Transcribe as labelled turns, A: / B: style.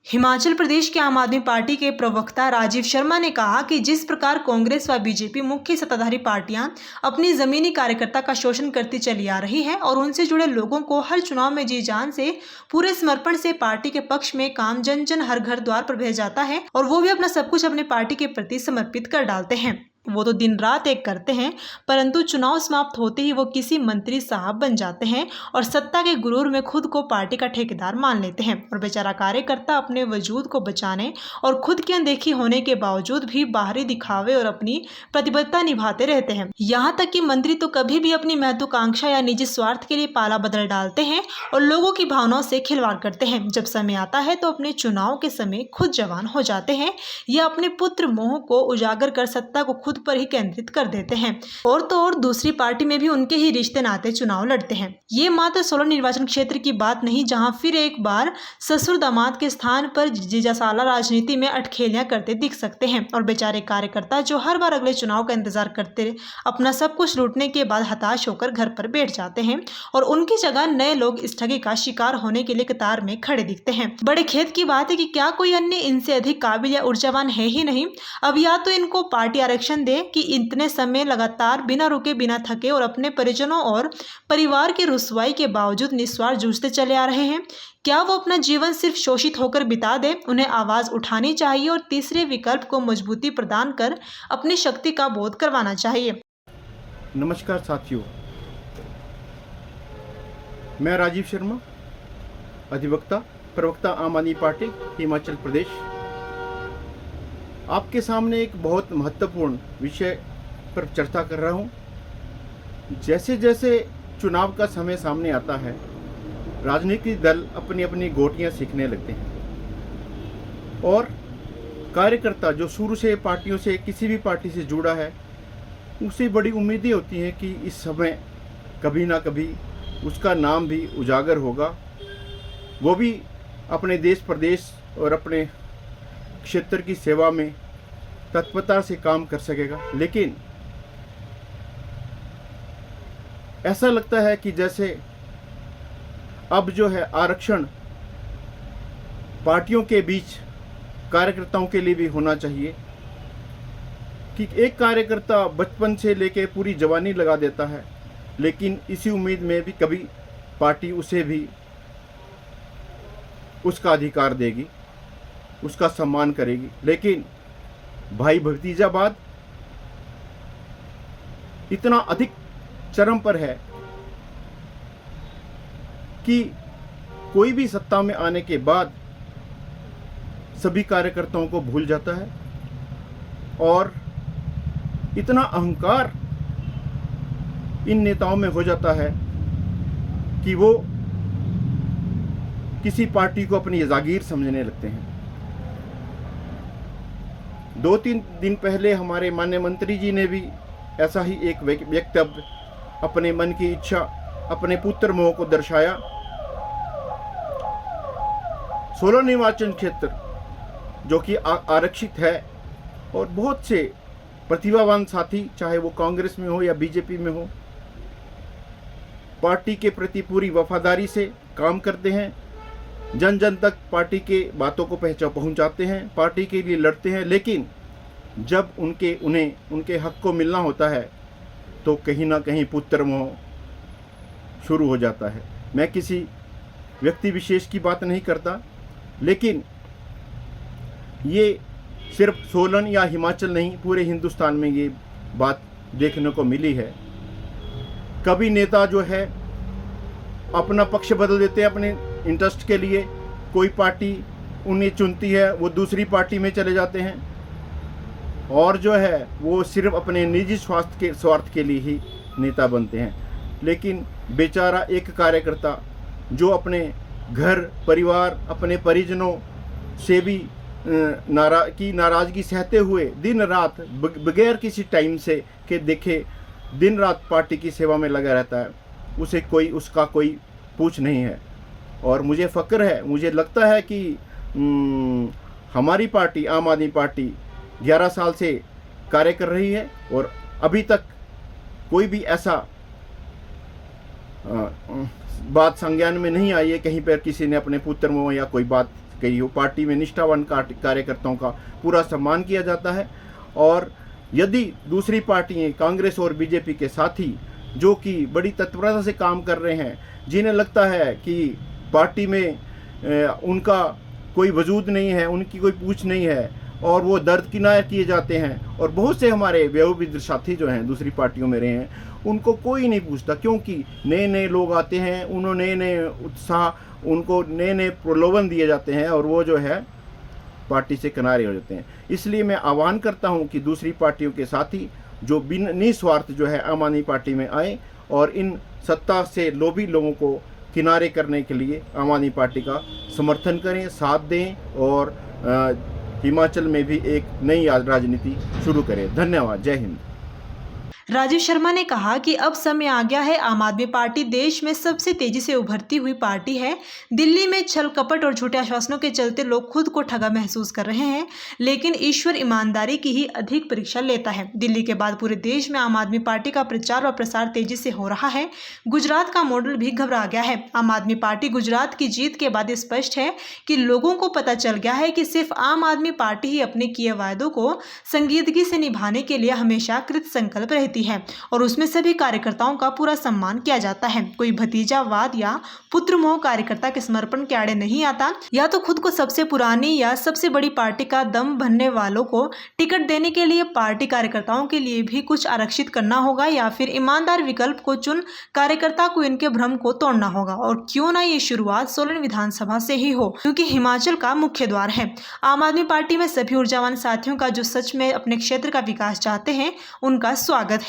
A: हिमाचल प्रदेश के आम आदमी पार्टी के प्रवक्ता राजीव शर्मा ने कहा कि जिस प्रकार कांग्रेस व बीजेपी मुख्य सत्ताधारी पार्टियां अपनी जमीनी कार्यकर्ता का शोषण करती चली आ रही है और उनसे जुड़े लोगों को हर चुनाव में जी जान से पूरे समर्पण से पार्टी के पक्ष में काम जन जन हर घर द्वार पर भेज जाता है और वो भी अपना सब कुछ अपने पार्टी के प्रति समर्पित कर डालते हैं। वो तो दिन रात एक करते हैं, परंतु चुनाव समाप्त होते ही वो किसी मंत्री साहब बन जाते हैं और सत्ता के गुरूर में खुद को पार्टी का ठेकेदार मान लेते हैं और बेचारा कार्यकर्ता अपने वजूद को बचाने और खुद की अनदेखी होने के बावजूद भी बाहरी दिखावे और अपनी प्रतिबद्धता निभाते रहते हैं। यहाँ तक कि मंत्री तो कभी भी अपनी महत्वाकांक्षा या निजी स्वार्थ के लिए पाला बदल डालते हैं और लोगों की भावनाओं से खिलवाड़ करते हैं। जब समय आता है तो अपने चुनाव के समय खुद जवान हो जाते हैं या अपने पुत्र मोह को उजागर कर सत्ता को खुद पर ही केंद्रित कर देते हैं और तो और दूसरी पार्टी में भी उनके ही रिश्ते नाते चुनाव लड़ते हैं। ये मात्र सोलन निर्वाचन क्षेत्र की बात नहीं, जहां फिर एक बार ससुर दामाद के स्थान पर जीजासाला राजनीति में अटखेलियां करते दिख सकते हैं और बेचारे कार्यकर्ता जो हर बार अगले चुनाव का इंतजार करते अपना सब कुछ लूटने के बाद हताश होकर घर पर बैठ जाते हैं और उनकी जगह नए लोग इस ठगी का शिकार होने के लिए कतार में खड़े दिखते हैं। बड़े खेद की बात है कि क्या कोई अन्य इनसे अधिक काबिल या ऊर्जावान है ही नहीं। अब या तो इनको पार्टी आरक्षण दे कि इतने समय लगातार बिना रुके बिना थके और अपने परिजनों और परिवार की रुसवाई के बावजूद निस्वार्थ जूझते चले आ रहे हैं। क्या वो अपना जीवन सिर्फ शोषित होकर बिता दे? उन्हें आवाज उठानी चाहिए और तीसरे विकल्प को मजबूती प्रदान कर अपनी शक्ति का बोध करवाना चाहिए।
B: नमस्कार साथियों, मैं राजीव शर्मा, अधिवक्ता प्रवक्ता आम आदमी पार्टी हिमाचल प्रदेश, आपके सामने एक बहुत महत्वपूर्ण विषय पर चर्चा कर रहा हूं। जैसे जैसे चुनाव का समय सामने आता है, राजनीतिक दल अपनी अपनी गोटियां सीखने लगते हैं और कार्यकर्ता जो शुरू से पार्टियों से किसी भी पार्टी से जुड़ा है, उसे बड़ी उम्मीदें होती हैं कि इस समय कभी ना कभी उसका नाम भी उजागर होगा, वो भी अपने देश प्रदेश और अपने क्षेत्र की सेवा में तत्परता से काम कर सकेगा। लेकिन ऐसा लगता है कि जैसे अब जो है आरक्षण पार्टियों के बीच कार्यकर्ताओं के लिए भी होना चाहिए कि एक कार्यकर्ता बचपन से लेकर पूरी जवानी लगा देता है, लेकिन इसी उम्मीद में भी कभी पार्टी उसे भी उसका अधिकार देगी, उसका सम्मान करेगी। लेकिन भाई भतीजावाद इतना अधिक चरम पर है कि कोई भी सत्ता में आने के बाद सभी कार्यकर्ताओं को भूल जाता है और इतना अहंकार इन नेताओं में हो जाता है कि वो किसी पार्टी को अपनी जागीर समझने लगते हैं। 2-3 दिन पहले हमारे माननीय मंत्री जी ने भी ऐसा ही एक वक्तव्य, अपने मन की इच्छा, अपने पुत्र मोह को दर्शाया। सोलन निर्वाचन क्षेत्र जो कि आरक्षित है और बहुत से प्रतिभावान साथी, चाहे वो कांग्रेस में हो या बीजेपी में हो, पार्टी के प्रति पूरी वफादारी से काम करते हैं, जन जन तक पार्टी के बातों को पहुंचाते हैं, पार्टी के लिए लड़ते हैं। लेकिन जब उन्हें उनके हक को मिलना होता है तो कहीं ना कहीं पुत्र मोह शुरू हो जाता है। मैं किसी व्यक्ति विशेष की बात नहीं करता, लेकिन ये सिर्फ सोलन या हिमाचल नहीं, पूरे हिंदुस्तान में ये बात देखने को मिली है। कभी नेता जो है अपना पक्ष बदल देते हैं अपने इंटरेस्ट के लिए, कोई पार्टी उन्हें चुनती है, वो दूसरी पार्टी में चले जाते हैं और जो है वो सिर्फ अपने निजी स्वार्थ के लिए ही नेता बनते हैं। लेकिन बेचारा एक कार्यकर्ता जो अपने घर परिवार, अपने परिजनों से भी नाराज़गी सहते हुए दिन रात बगैर किसी टाइम से के देखे दिन रात पार्टी की सेवा में लगा रहता है, उसे उसका कोई पूछ नहीं है। और मुझे फ़ख्र है, मुझे लगता है कि हमारी पार्टी आम आदमी पार्टी 11 साल से कार्य कर रही है और अभी तक कोई भी ऐसा बात संज्ञान में नहीं आई है कहीं पर किसी ने अपने पुत्र मोह या कोई बात गई हो। पार्टी में निष्ठावान कार्यकर्ताओं का पूरा सम्मान किया जाता है। और यदि दूसरी पार्टियां कांग्रेस और बीजेपी के साथी जो कि बड़ी तत्परता से काम कर रहे हैं, जिन्हें लगता है कि पार्टी में उनका कोई वजूद नहीं है, उनकी कोई पूछ नहीं है और वो दरकिनार किए जाते हैं, और बहुत से हमारे वयोवृद्ध साथी जो हैं दूसरी पार्टियों में रहे हैं, उनको कोई नहीं पूछता, क्योंकि नए नए लोग आते हैं, उन्होंने नए नए उत्साह, उनको नए नए प्रलोभन दिए जाते हैं और वो जो है पार्टी से किनारे हो जाते हैं। इसलिए मैं आह्वान करता हूं कि दूसरी पार्टियों के साथी जो निस्वार्थ जो है आम आदमी पार्टी में आए और इन सत्ता से लोभी लोगों को किनारे करने के लिए आम आदमी पार्टी का समर्थन करें, साथ दें और हिमाचल में भी एक नई राजनीति शुरू करें। धन्यवाद। जय हिंद।
A: राजीव शर्मा ने कहा कि अब समय आ गया है। आम आदमी पार्टी देश में सबसे तेजी से उभरती हुई पार्टी है। दिल्ली में छल कपट और झूठे आश्वासनों के चलते लोग खुद को ठगा महसूस कर रहे हैं, लेकिन ईश्वर ईमानदारी की ही अधिक परीक्षा लेता है। दिल्ली के बाद पूरे देश में आम आदमी पार्टी का प्रचार और प्रसार तेजी से हो रहा है। गुजरात का मॉडल भी घबरा गया है। आम आदमी पार्टी गुजरात की जीत के बाद स्पष्ट है कि लोगों को पता चल गया है कि सिर्फ आम आदमी पार्टी ही अपने किए वायदों को संजीदगी से निभाने के लिए हमेशा कृत संकल्प रहती है और उसमें सभी कार्यकर्ताओं का पूरा सम्मान किया जाता है। कोई भतीजावाद या पुत्र मोह कार्यकर्ता के समर्पण के आड़े नहीं आता। या तो खुद को सबसे पुरानी या सबसे बड़ी पार्टी का दम भरने वालों को टिकट देने के लिए पार्टी कार्यकर्ताओं के लिए भी कुछ आरक्षित करना होगा, या फिर ईमानदार विकल्प को चुन कार्यकर्ता को इनके भ्रम को तोड़ना होगा। और क्यों ना ये शुरुआत सोलन विधानसभा से ही हो, क्योंकि हिमाचल का मुख्य द्वार है। आम आदमी पार्टी में सभी ऊर्जावान साथियों का जो सच में अपने क्षेत्र का विकास चाहते हैं, उनका स्वागत है।